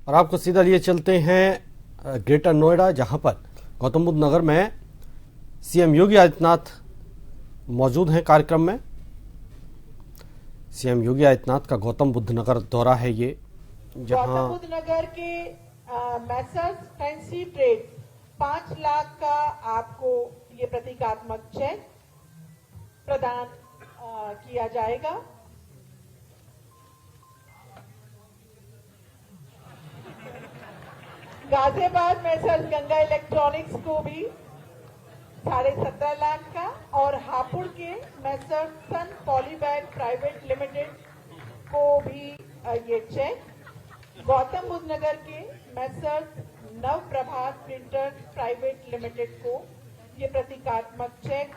और आपको सीधा लिए चलते हैं ग्रेटर नोएडा, जहां पर गौतम बुद्ध नगर में सीएम योगी आदित्यनाथ मौजूद हैं कार्यक्रम में। सीएम योगी आदित्यनाथ का गौतम बुद्ध नगर दौरा है ये, जहां गौतम बुद्ध नगर के मैसर्स फैंसी ट्रेड 5 लाख का आपको ये प्रतीकात्मक चेक प्रदान किया जाएगा। गाजियाबाद मैसर्स गंगा इलेक्ट्रॉनिक्स को भी 17.5 लाख का और हापुड़ के मैसर्स सन पॉलीबैग प्राइवेट लिमिटेड को भी ये चेक, गौतम बुद्ध नगर के मैसर्स नव प्रभात प्रिंटर प्राइवेट लिमिटेड को ये प्रतीकात्मक चेक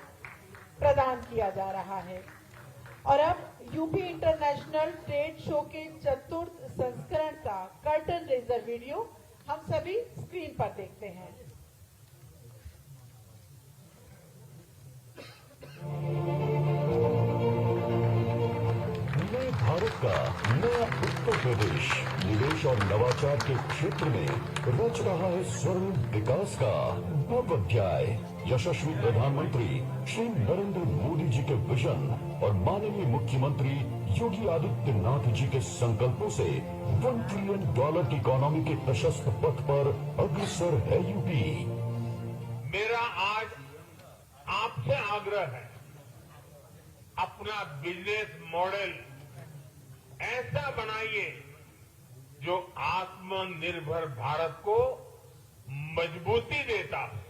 प्रदान किया जा रहा है। और अब यूपी इंटरनेशनल ट्रेड शो के चतुर्थ संस्करण का कर्टन रेजर वीडियो हम सभी स्क्रीन पर देखते हैं। नए भारत का नया उत्तर प्रदेश निवेश और नवाचार के क्षेत्र में रच रहा है स्वर्णिम विकास का नव अध्याय। यशस्वी प्रधानमंत्री श्री नरेंद्र मोदी जी के विजन और माननीय मुख्यमंत्री योगी आदित्यनाथ जी के संकल्पों से $1 ट्रिलियन की इकोनॉमी के प्रशस्त पथ पर अग्रसर है यूपी। मेरा आज आपसे आग्रह है, अपना बिजनेस मॉडल ऐसा बनाइए जो आत्मनिर्भर भारत को मजबूती देता है।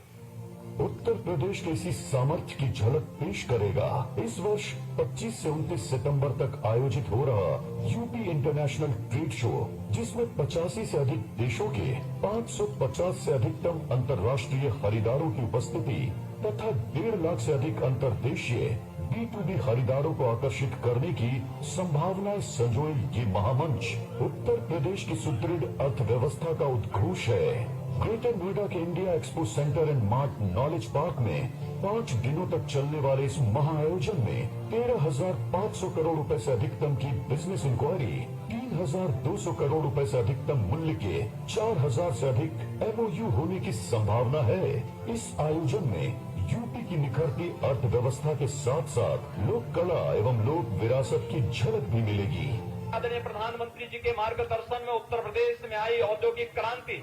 उत्तर प्रदेश के इसी सामर्थ्य की झलक पेश करेगा इस वर्ष 25 से 29 सितंबर तक आयोजित हो रहा यूपी इंटरनेशनल ट्रेड शो, जिसमें 85 से अधिक देशों के 550 से अधिकतम अंतर्राष्ट्रीय खरीदारों की उपस्थिति तथा 1.5 लाख से अधिक अंतर्देशीय B2B खरीदारों को आकर्षित करने की संभावनाएं संजोए ये महामंच उत्तर प्रदेश की सुदृढ़ अर्थव्यवस्था का उद्घोष है। ग्रेटर नोएडा के India expo centre and mart knowledge park में 5 दिनों तक चलने वाले इस महाआयोजन में 13,500 करोड़ रुपए से अधिकतम की बिजनेस इंक्वायरी, 3,200 करोड़ रुपए से अधिकतम मूल्य के 4,000 से अधिक MOU होने की संभावना है। इस आयोजन में यूपी की निखरती अर्थव्यवस्था के साथ साथ लोक कला एवं लोक विरासत की झलक भी मिलेगी। आदरणीय प्रधानमंत्री जी के मार्गदर्शन में उत्तर प्रदेश में आई औद्योगिक क्रांति,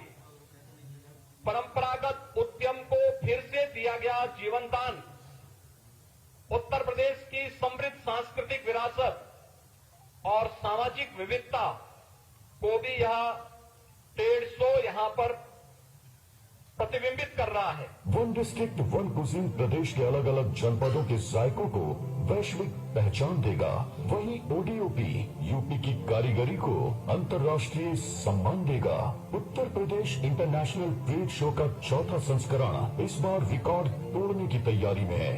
परंपरागत उद्यम को फिर से दिया गया जीवन दान, उत्तर प्रदेश की समृद्ध सांस्कृतिक विरासत और सामाजिक विविधता को भी यह ट्रेड शो यहां पर प्रतिबिंबित कर रहा है। वन डिस्ट्रिक्ट वन कुजीन प्रदेश के अलग अलग जनपदों के जायकों को वैश्विक पहचान देगा। वहीं ODOP यूपी की कारीगरी को अंतर्राष्ट्रीय सम्मान देगा। Uttar Pradesh international trade show का चौथा संस्करण इस बार रिकॉर्ड तोड़ने की तैयारी में है।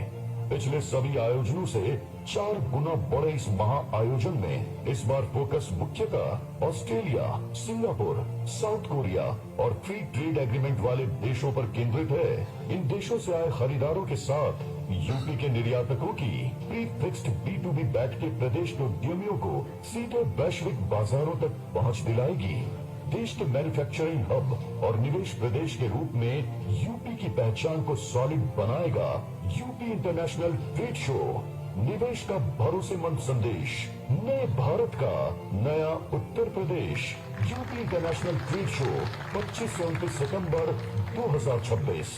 पिछले सभी आयोजनों से 4 गुना बड़े इस महाआयोजन में इस बार फोकस मुख्यतः ऑस्ट्रेलिया, सिंगापुर, साउथ कोरिया और फ्री ट्रेड एग्रीमेंट वाले देशों पर केंद्रित है। इन देशों से आए खरीदारों के साथ यूपी के निर्यातकों की प्री फिक्स्ड B2B बैठ के प्रदेश के उद्यमियों को सीधे वैश्विक बाजारों तक पहुंच दिलाएगी। देश के मैन्युफैक्चरिंग हब और निवेश प्रदेश के रूप में यूपी की पहचान को सॉलिड बनाएगा। यूपी इंटरनेशनल ट्रेड शो, निवेश का भरोसेमंद संदेश, नए भारत का नया Uttar Pradesh. UP international trade show 25 से 29 सितंबर 2026।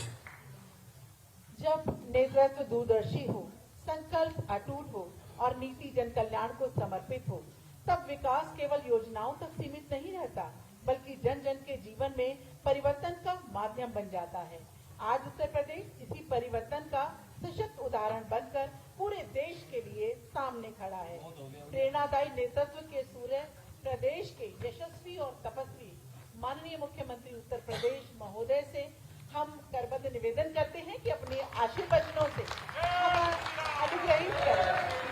जब नेतृत्व दूरदर्शी हो, संकल्प अटूट हो और नीति जन कल्याण को समर्पित हो, तब विकास केवल योजनाओं तक सीमित नहीं रहता, बल्कि जन जन के जीवन में परिवर्तन का माध्यम बन जाता है। आज उत्तर प्रदेश इसी परिवर्तन का सशक्त उदाहरण बनकर पूरे देश के लिए सामने खड़ा है। प्रेरणादायी नेतृत्व के सूर्य प्रदेश के यशस्वी और तपस्वी माननीय मुख्यमंत्री उत्तर प्रदेश महोदय से हम करबद्ध निवेदन करते हैं कि अपने आशीर्वचनों से अनुग्रहित करें।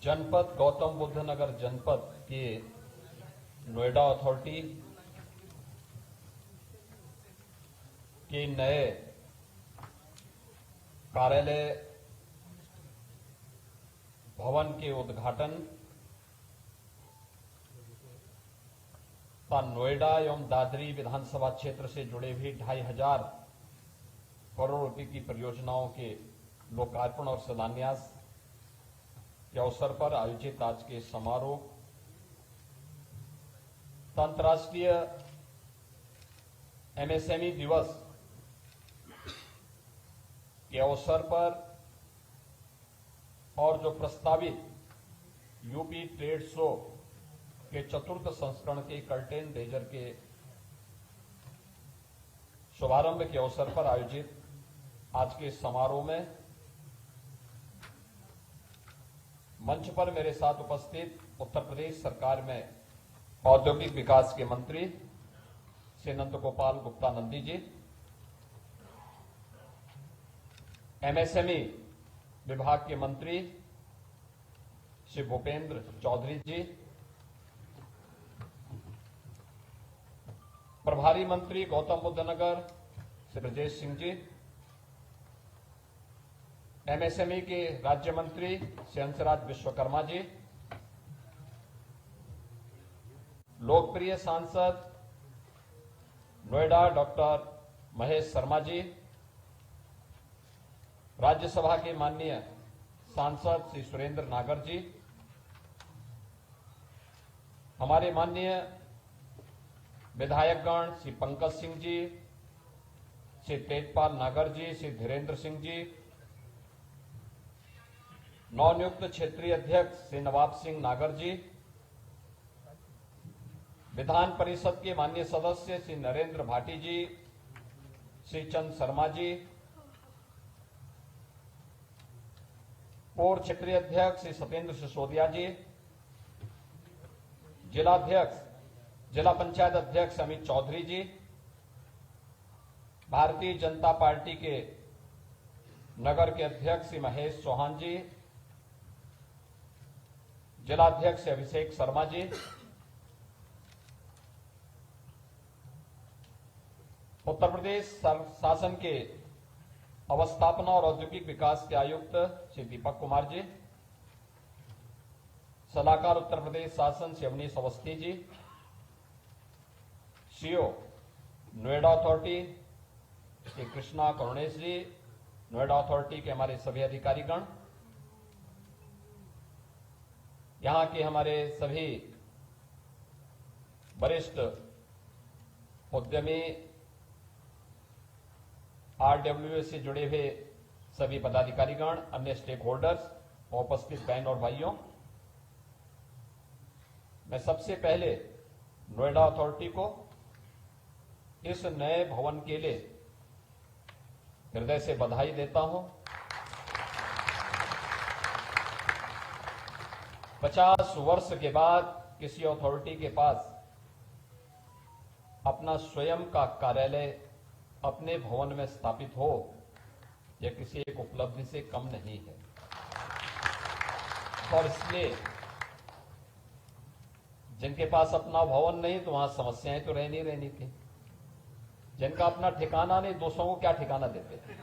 जनपद गौतम बुद्ध नगर जनपद के नोएडा अथॉरिटी के नए कार्यालय भवन के उद्घाटन तथा नोएडा एवं दादरी विधानसभा क्षेत्र से जुड़े भी 2,500 करोड़ रुपए की परियोजनाओं के लोकार्पण और शिलान्यास के अवसर पर आयोजित आज के समारोह अंतर्राष्ट्रीय एमएसएमई दिवस के अवसर पर और जो प्रस्तावित यूपी ट्रेड शो के चतुर्थ संस्करण के कर्टेन रेजर के शुभारंभ के अवसर पर आयोजित आज के समारोह में मंच पर मेरे साथ उपस्थित उत्तर प्रदेश सरकार में औद्योगिक विकास के मंत्री श्री नंद गोपाल गुप्ता नंदी जी, एमएसएमई विभाग के मंत्री श्री भूपेंद्र चौधरी जी, प्रभारी मंत्री गौतम बुद्ध नगर श्री ब्रजेश सिंह जी, एमएसएमई के राज्य मंत्री श्री हंसराज विश्वकर्मा जी, लोकप्रिय सांसद नोएडा डॉक्टर महेश शर्मा जी, राज्यसभा के माननीय सांसद श्री सुरेंद्र नागर जी, हमारे माननीय विधायकगण श्री पंकज सिंह जी, श्री तेजपाल नागर जी, श्री धीरेन्द्र सिंह जी, नवनियुक्त क्षेत्रीय अध्यक्ष श्री नवाब सिंह नागर जी, विधान परिषद के माननीय सदस्य श्री नरेंद्र भाटी जी, श्री चंद शर्मा जी, पूर्व क्षेत्रीय अध्यक्ष श्री सत्येंद्र सिसोदिया जी, जिलाध्यक्ष जिला पंचायत अध्यक्ष अमित चौधरी जी, भारतीय जनता पार्टी के नगर के अध्यक्ष श्री महेश चौहान जी, जिलाध्यक्ष अभिषेक शर्मा जी, उत्तर प्रदेश शासन के अवस्थापना और औद्योगिक विकास के आयुक्त श्री दीपक कुमार जी, सलाहकार उत्तर प्रदेश शासन श्री अवनीश अवस्थी जी, सीओ नोएडा अथॉरिटी श्री कृष्णा करुणेश जी, नोएडा अथॉरिटी के हमारे सभी अधिकारीगण, यहां के हमारे सभी वरिष्ठ उद्यमी, आरडब्ल्यूएस से जुड़े हुए सभी पदाधिकारीगण, अन्य स्टेक होल्डर्स और उपस्थित बहन और भाइयों, मैं सबसे पहले नोएडा अथॉरिटी को इस नए भवन के लिए हृदय से बधाई देता हूं। 50 वर्ष के बाद किसी अथॉरिटी के पास अपना स्वयं का कार्यालय अपने भवन में स्थापित हो, यह किसी एक उपलब्धि से कम नहीं है। और इसलिए जिनके पास अपना भवन नहीं तो वहां समस्याएं तो रहनी रहनी थी, जिनका अपना ठिकाना नहीं दूसरों को क्या ठिकाना देते थे।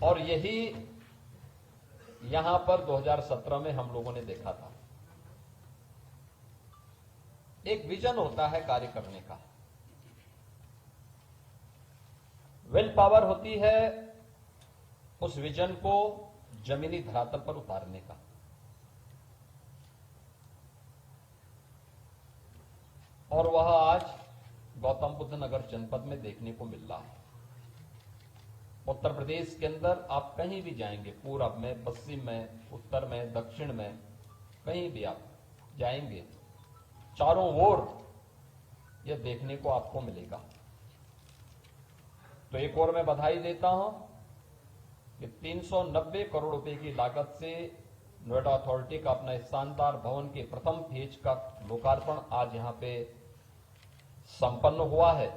और यही यहां पर 2017 में हम लोगों ने देखा था। एक विजन होता है कार्य करने का, विल पावर होती है उस विजन को जमीनी धरातल पर उतारने का। और वह आज गौतम बुद्ध नगर जनपद में देखने को मिल रहा है। उत्तर प्रदेश के अंदर आप कहीं भी जाएंगे, पूरब में, पश्चिम में, उत्तर में, दक्षिण में, कहीं भी आप जाएंगे, चारों ओर यह देखने को आपको मिलेगा। तो एक और मैं बधाई देता हूं कि 390 करोड़ रुपए की लागत से नोएडा अथॉरिटी का अपना शानदार भवन के प्रथम फेज का लोकार्पण आज यहां पे संपन्न हुआ है।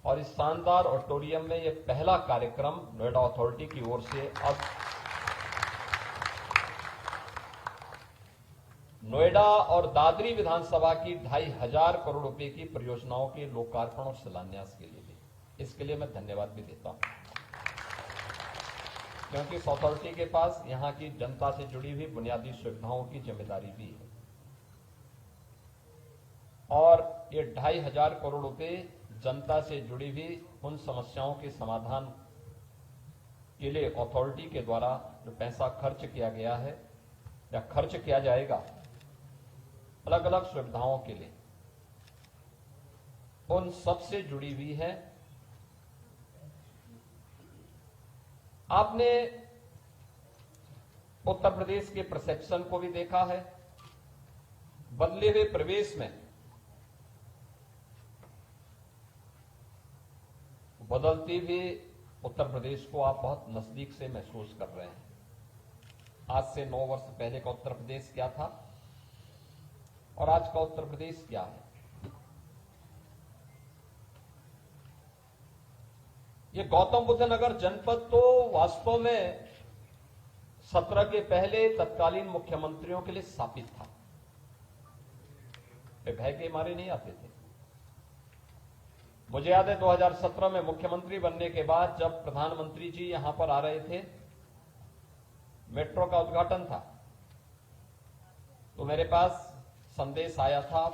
और इस शानदार ऑडिटोरियम में यह पहला कार्यक्रम नोएडा अथॉरिटी की ओर से अब नोएडा और दादरी विधानसभा की 2,500 करोड़ रुपए की परियोजनाओं के लोकार्पण और शिलान्यास के लिए भी, इसके लिए मैं धन्यवाद भी देता हूं। क्योंकि इस अथॉरिटी के पास यहां की जनता से जुड़ी हुई बुनियादी सुविधाओं की जिम्मेदारी भी है। और ये 2,500 करोड़ रुपए जनता से जुड़ी हुई उन समस्याओं के समाधान के लिए अथॉरिटी के द्वारा जो पैसा खर्च किया गया है या खर्च किया जाएगा अलग अलग सुविधाओं के लिए, उन सब से जुड़ी हुई है। आपने उत्तर प्रदेश के परसेप्शन को भी देखा है। बदले हुए प्रवेश में बदलती हुई उत्तर प्रदेश को आप बहुत नजदीक से महसूस कर रहे हैं। आज से 9 वर्ष पहले का उत्तर प्रदेश क्या था और आज का उत्तर प्रदेश क्या है। ये गौतम बुद्ध नगर जनपद तो वास्तव में 17 के पहले तत्कालीन मुख्यमंत्रियों के लिए स्थापित था। वे भय के मारे नहीं आते थे। मुझे याद है 2017 में मुख्यमंत्री बनने के बाद जब प्रधानमंत्री जी यहां पर आ रहे थे, मेट्रो का उद्घाटन था, तो मेरे पास संदेश आया था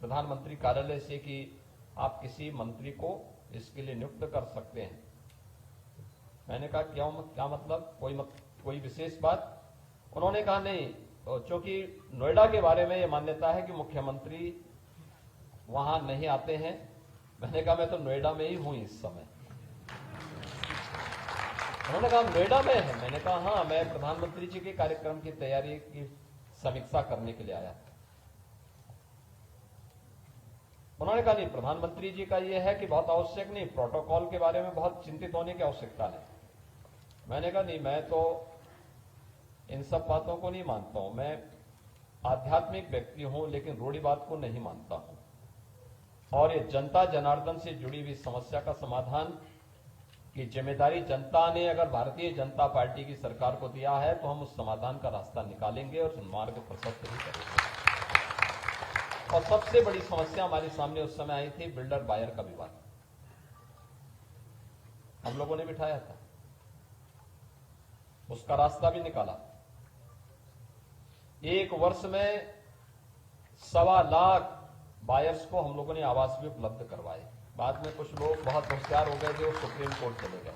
प्रधानमंत्री कार्यालय से कि आप किसी मंत्री को इसके लिए नियुक्त कर सकते हैं। मैंने कहा क्या मतलब, कोई विशेष बात? उन्होंने कहा नहीं, क्योंकि नोएडा के बारे में यह मान्यता है कि मुख्यमंत्री वहां नहीं आते हैं। मैंने कहा मैं तो नोएडा में ही हूं इस समय। उन्होंने कहा नोएडा में है। मैंने कहा हाँ, मैं प्रधानमंत्री जी के कार्यक्रम की तैयारी की समीक्षा करने के लिए आया था। उन्होंने कहा नहीं, प्रधानमंत्री जी का यह है कि बहुत आवश्यक नहीं, प्रोटोकॉल के बारे में बहुत चिंतित होने की आवश्यकता नहीं। मैंने कहा नहीं, मैं तो इन सब बातों को नहीं मानता हूं। मैं आध्यात्मिक व्यक्ति हूं लेकिन रूढ़िवाद को नहीं मानता हूं। और ये जनता जनार्दन से जुड़ी हुई समस्या का समाधान की जिम्मेदारी जनता ने अगर भारतीय जनता पार्टी की सरकार को दिया है तो हम उस समाधान का रास्ता निकालेंगे और उस मार्ग प्रशस्त भी करेंगे। और सबसे बड़ी समस्या हमारे सामने उस समय आई थी बिल्डर बायर का विवाद। हम लोगों ने बिठाया था, उसका रास्ता भी निकाला। 1 वर्ष में 1.25 लाख बायर्स को हम लोगों ने आवास भी उपलब्ध करवाए। बाद में कुछ लोग बहुत होशियार हो गए थे, वो सुप्रीम कोर्ट चले गए।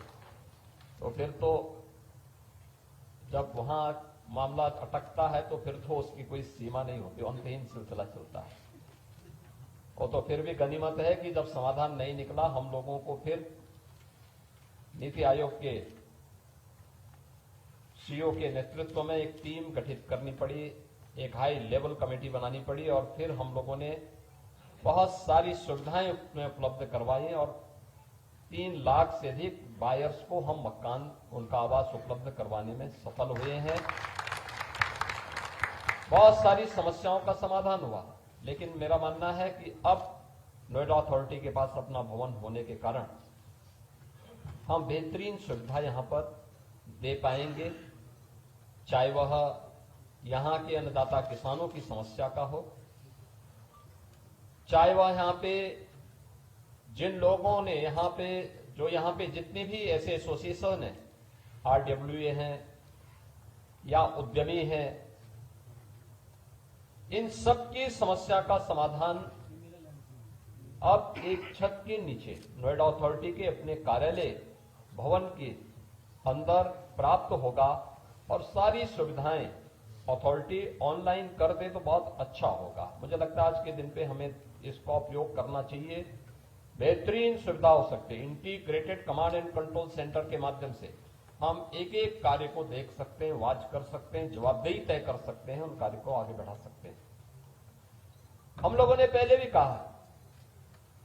तो फिर तो जब वहां मामला अटकता है तो फिर तो उसकी कोई सीमा नहीं होती, अंतहीन सिलसिला चलता है। और तो फिर भी गनीमत है कि जब समाधान नहीं निकला, हम लोगों को फिर नीति आयोग के सीईओ के नेतृत्व में एक टीम गठित करनी पड़ी, एक हाई लेवल कमेटी बनानी पड़ी और फिर हम लोगों ने बहुत सारी सुविधाएं उसमें उपलब्ध करवाई और 3 लाख से अधिक बायर्स को हम मकान, उनका आवास उपलब्ध करवाने में सफल हुए हैं। बहुत सारी समस्याओं का समाधान हुआ, लेकिन मेरा मानना है कि अब नोएडा अथॉरिटी के पास अपना भवन होने के कारण हम बेहतरीन सुविधा यहां पर दे पाएंगे, चाहे वह यहां के अन्नदाता किसानों की समस्या का हो, चाहे वह यहां पे जिन लोगों ने यहां पे जितने भी ऐसे एसोसिएशन हैं, RWA हैं या उद्यमी हैं, इन सब की समस्या का समाधान अब एक छत के नीचे नोएडा अथॉरिटी के अपने कार्यालय भवन के अंदर प्राप्त होगा और सारी सुविधाएं अथॉरिटी ऑनलाइन कर दे तो बहुत अच्छा होगा। मुझे लगता है आज के दिन पे हमें इसका उपयोग करना चाहिए। बेहतरीन सुविधा हो सकती है। Integrated command and control centre के माध्यम से हम एक एक कार्य को देख सकते हैं, वॉच कर सकते हैं, जवाबदेही तय कर सकते हैं, उन कार्य को आगे बढ़ा सकते हैं। हम लोगों ने पहले भी कहा,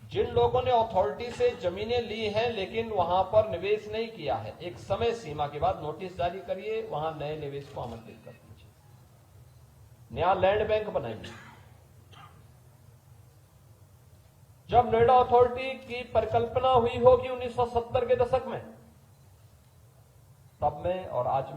जिन लोगों ने अथॉरिटी से जमीनें ली हैं लेकिन वहां पर निवेश नहीं किया है, एक समय सीमा के बाद नोटिस जारी करिए, वहां नए निवेश को आमंत्रित कर दीजिए, नया लैंड बैंक बनाइए। जब नोएडा अथॉरिटी की परिकल्पना हुई होगी 1970 के दशक में, तब में और आज में